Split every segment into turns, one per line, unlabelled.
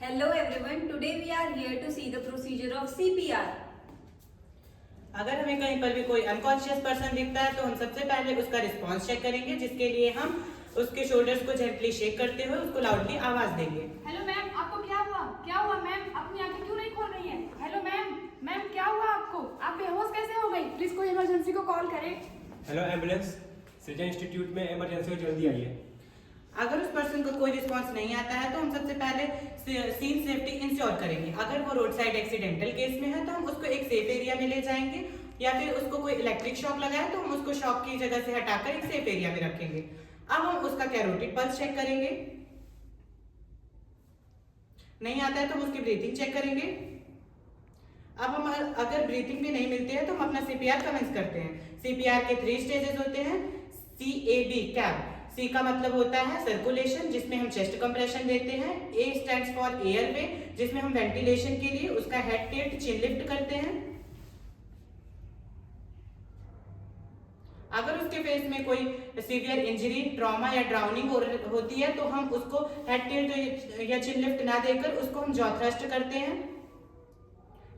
Hello everyone, today we are here to see the procedure of CPR.
अगर हमें कहीं पर भी कोई अनकॉन्शियस पर्सन दिखता है तो हम सबसे पहले उसका रिस्पांस चेक करेंगे, जिसके लिए हम उसके शोल्डर्स को जेंटली शेक करते हुए उसको लाउडली आवाज देंगे।
हेलो मैम, आपको क्या हुआ? क्या हुआ मैम? अपनी आंखें क्यों नहीं खोल रही हैं? हेलो मैम, मैम क्या हुआ आपको? आप बेहोश कैसे हो गई? प्लीज कोई इमरजेंसी को कॉल करें।
हेलो एम्बुलेंस, सृजन इंस्टीट्यूट में इमरजेंसी को जल्दी आइए।
अगर उस पर्सन को कोई रिस्पांस नहीं आता है तो हम सबसे पहले सीन सेफ्टी इंश्योर करेंगे। अगर वो रोड साइड एक्सीडेंटल केस में है तो हम उसको एक सेफ एरिया में ले जाएंगे, या फिर उसको कोई इलेक्ट्रिक शॉक लगा है तो हम उसको शॉक की जगह से हटाकर एक सेफ एरिया में रखेंगे। अब हम उसका कैरोटिड पल्स चेक करेंगे, नहीं आता है तो हम उसकी ब्रीथिंग चेक करेंगे। अब हम अगर ब्रीथिंग भी नहीं मिलती है तो हम अपना सीपीआर कमेंस करते हैं। सीपीआर के 3 स्टेजेस होते हैं। CAB कैप, C का मतलब होता है सर्कुलेशन, जिसमें हम चेस्ट कंप्रेशन देते हैं। A स्टैंड्स फॉर एयरवे, जिसमें हम वेंटिलेशन के लिए उसका हेड टिल्ट चिन लिफ्ट करते हैं। अगर उसके फेस में कोई सीवियर इंजरी, ट्रॉमा या ड्राउनिंग होती है तो हम उसको हेड टिल्ट या चिन लिफ्ट ना देकर उसको हम जॉ थ्रस्ट करते हैं,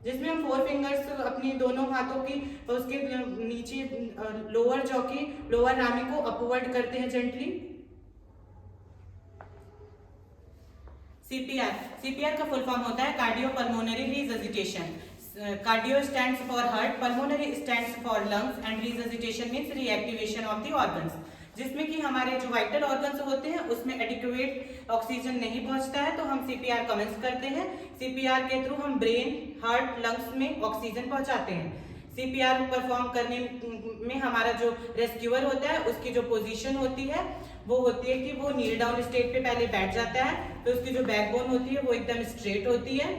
जिसमें हम 4 फिंगर्स अपनी दोनों हाथों की उसके नीचे लोअर जॉ की लोअर रामी को अपवर्ड करते हैं जेंटली। सीपीआर का फुल फॉर्म होता है cardio pulmonary resuscitation. Cardio stands for heart, pulmonary stands for lungs and resuscitation means reactivation of the organs, जिसमें कि हमारे जो वाइटल ऑर्गन्स होते हैं उसमें एडिक्वेट ऑक्सीजन नहीं पहुंचता है तो हम सीपीआर कमेंस करते हैं। सीपीआर के थ्रू हम ब्रेन, हार्ट, लंग्स में ऑक्सीजन पहुंचाते हैं। सीपीआर परफॉर्म करने में हमारा जो रेस्क्यूअर होता है उसकी जो पोजीशन होती है वो होती है कि वो नील डाउन स्टेट पे पहले बैठ जाता है, तो उसकी जो बैकबोन होती है वो एकदम स्ट्रेट होती है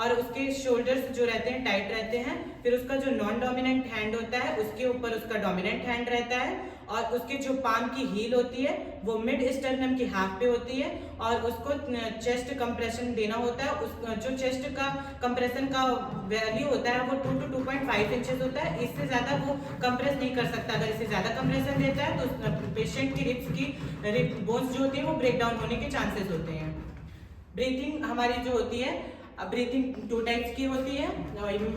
और उसके शोल्डर्स जो रहते हैं टाइट रहते हैं। फिर उसका जो नॉन डोमिनेंट हैंड होता है उसके ऊपर उसका डोमिनेंट हैंड रहता है और उसके जो पाम की हील होती है वो मिड स्टर्नम की हाफ पे होती है और उसको चेस्ट कंप्रेशन देना होता है। उस जो चेस्ट का कंप्रेशन का वैल्यू होता है वो 2 to 2.5 इंचेस होता है। इससे ज्यादा वो कंप्रेस नहीं कर सकता। अगर इससे ज्यादा कंप्रेशन देता है तो पेशेंट की रिब्स की बोन्स जो होती है वो ब्रेक डाउन होने के चांसेस होते हैं। ब्रीथिंग हमारी जो होती है, ब्रीथिंग 2 टाइप्स की होती है,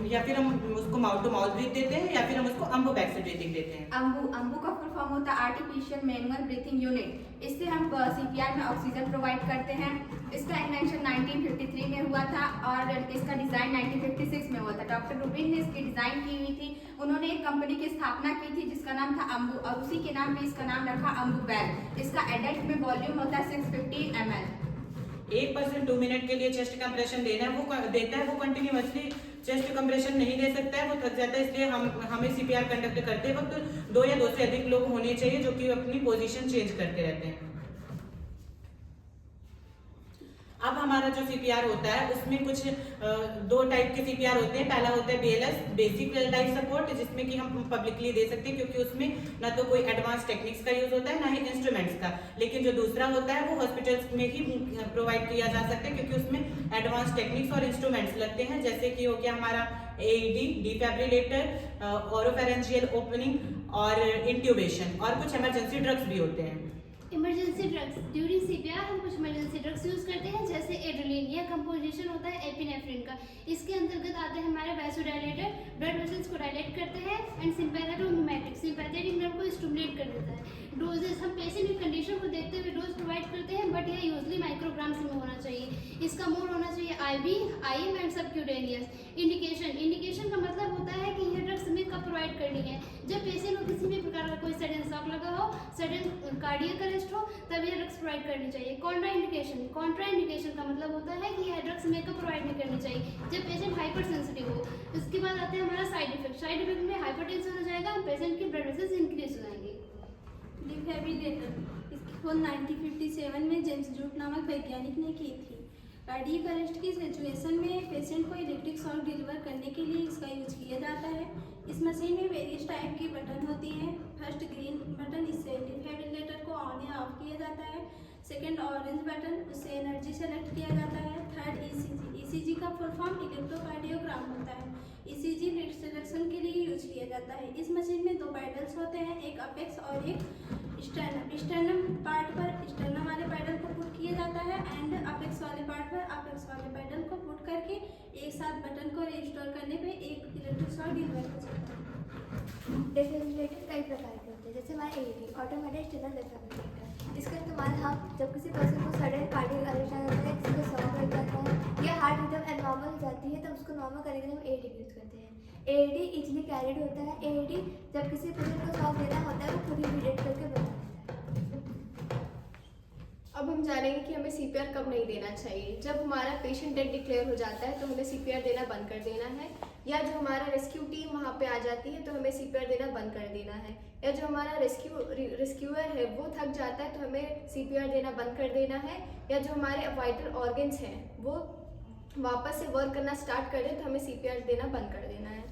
या फिर हम उसको माउथ टू माउथ ब्रीथ देते हैं या फिर हम उसको अम्बू बैग से ब्रीथिंग देते हैं।
अम्बू का फुल फॉर्म होता है आर्टिफिशियल मैनुअल ब्रीथिंग यूनिट। इससे हम सीपीआर में ऑक्सीजन प्रोवाइड करते हैं। इसका इन्वेंशन 1953 में हुआ था और इसका डिजाइन 1956 में हुआ था। डॉक्टर रूबिन ने इसकी डिजाइन की हुई थी। उन्होंने एक कंपनी की स्थापना की थी जिसका नाम था अम्बू और उसी के नाम पे इसका नाम रखा अम्बू बैग। इसका एडल्ट में वॉल्यूम होता है 650 ml।
1% 2 मिनट के लिए चेस्ट कंप्रेशन देना है वो देता है, वो कंटिन्यूअसली चेस्ट कंप्रेशन नहीं दे सकता है, वो थक जाता है। इसलिए हमें सीपीआर कंडक्ट करते वक्त 2 या 2 से अधिक लोग होने चाहिए जो कि अपनी पोजीशन चेंज करते रहते हैं। अब हमारा जो सीपीआर होता है उसमें कुछ 2 टाइप के सीपीआर होते हैं। पहला होता है BLS, बेसिक लाइफ सपोर्ट, जिसमें कि हम पब्लिकली दे सकते हैं क्योंकि उसमें ना तो कोई एडवांस टेक्निक्स का यूज होता है ना ही इंस्ट्रूमेंट्स का। लेकिन जो दूसरा होता है वो हॉस्पिटल्स में ही प्रोवाइड किया जा सकता है क्योंकि उसमें एडवांस टेक्निक्स और इंस्ट्रूमेंट्स लगते हैं, जैसे कि हो गया हमारा AED, डिफिब्रिलेटर, ओरोफेरेंजियल ओपनिंग और इंट्यूबेशन, और कुछ इमरजेंसी ड्रग्स भी होते हैं।
इमरजेंसी ड्रग्स ड्यूरिंग सीपीआर हम कुछ इमरजेंसी ड्रग्स यूज करते हैं, जैसे एड्रेनालिन। यह कंपोजिशन होता है एपिनेफ्रिन का। इसके अंतर्गत आते हैं हमारे वैसोडायलेटर, ब्लड वेसल्स को डायलेट करते हैं, एंड सिंपैथेटिक सिंपैथेटिक नर्व को स्टिमुलेट कर देता है। डोजेस हम पेशेंट की कंडीशन को देखते हुए डोज प्रोवाइड करते हैं, बट यह यूजली माइक्रोग्राम्स में होना चाहिए। इसका मोड होना चाहिए IV, IM and subcutaneous. Indication का मतलब होता है कि यह ड्रग्स हमें कब प्रोवाइड करनी है। जब पेशेंट को किसी भी प्रकार का कोई सडन शॉक लगा हो, सडन कार्डियक अरेस्ट हो, तब यह ड्रग्स प्रोवाइड करनी चाहिए। कॉन्ट्रा इंडिकेशन का मतलब होता है कि यह ड्रग्स हमें कब प्रोवाइड नहीं करनी चाहिए, जब पेशेंट हाइपर सेंसिटिव हो। इसके बाद आते हैं हमारा साइड इफेक्ट में हाइपरटेंशन हो जाएगा, पेशेंट के ब्लड वेसल्स इंक्रीज हो जाएंगे।
डिफिब्रिलेटर, इसकी खोज 1957 में जेम्स जूट नामक वैज्ञानिक ने की थी। कार्डियक अरेस्ट की सिचुएशन में पेशेंट को इलेक्ट्रिक शॉक डिलीवर करने के लिए इसका यूज किया जाता है। इस मशीन में वेरियस टाइप की बटन होती हैं। फर्स्ट ग्रीन बटन, इससे डिफिब्रिलेटर को ऑन या ऑफ किया जाता है। सेकंड ऑरेंज बटन, उससे एनर्जी सेलेक्ट किया जाता है। थर्ड ECG का फुल फॉर्म इलेक्ट्रोकार्डियोग्राम होता है। ECG ब्लड सिलेक्शन के लिए यूज किया जाता है। इस मशीन में 2 पैडल्स होते हैं, एक अपेक्स और एक स्टर्नम पार्ट पर स्टर्नम वाले पैडल को पुट किया जाता है एंड अपेक्स वाले पार्ट पर अपेक्स वाले पैडल एक साथ बटन को रिस्टोर करने पे एक इलेक्ट्रिक शॉक डिलीवर हो जाता है।
डिफिब्रिलेटर कई प्रकार के होते हैं, जैसे हमारा AED ऑटोमेटिक जनरल डिफिब्रिलेटर। इसका इस्तेमाल हम जब किसी पर्सन को सडन कार्डियक अरेस्ट आ जाता है, किसी को शॉक लग जाता है या हार्ट रिदम एबनॉर्मल हो जाती है, तब उसको नॉर्मल करने के लिए हम AED यूज़ करते हैं। AED इजीली कैरिड होता है। AED जब किसी पेशेंट को शॉक देना होता है वो खुद ही ब्रीड करके बता देता है।
अब हम जानेंगे कि हमें CPR कब नहीं देना चाहिए। जब हमारा पेशेंट डेड डिक्लेयर हो जाता है तो हमें CPR देना बंद कर देना है, या जो हमारा रेस्क्यू टीम वहाँ पे आ जाती है तो हमें CPR देना बंद कर देना है, या जो हमारा रेस्क्यूअर है वो थक जाता है तो हमें CPR देना बंद कर देना है, या जो हमारे वाइटल ऑर्गन्स हैं वो वापस से वर्क करना स्टार्ट कर दे तो हमें CPR देना बंद कर देना है।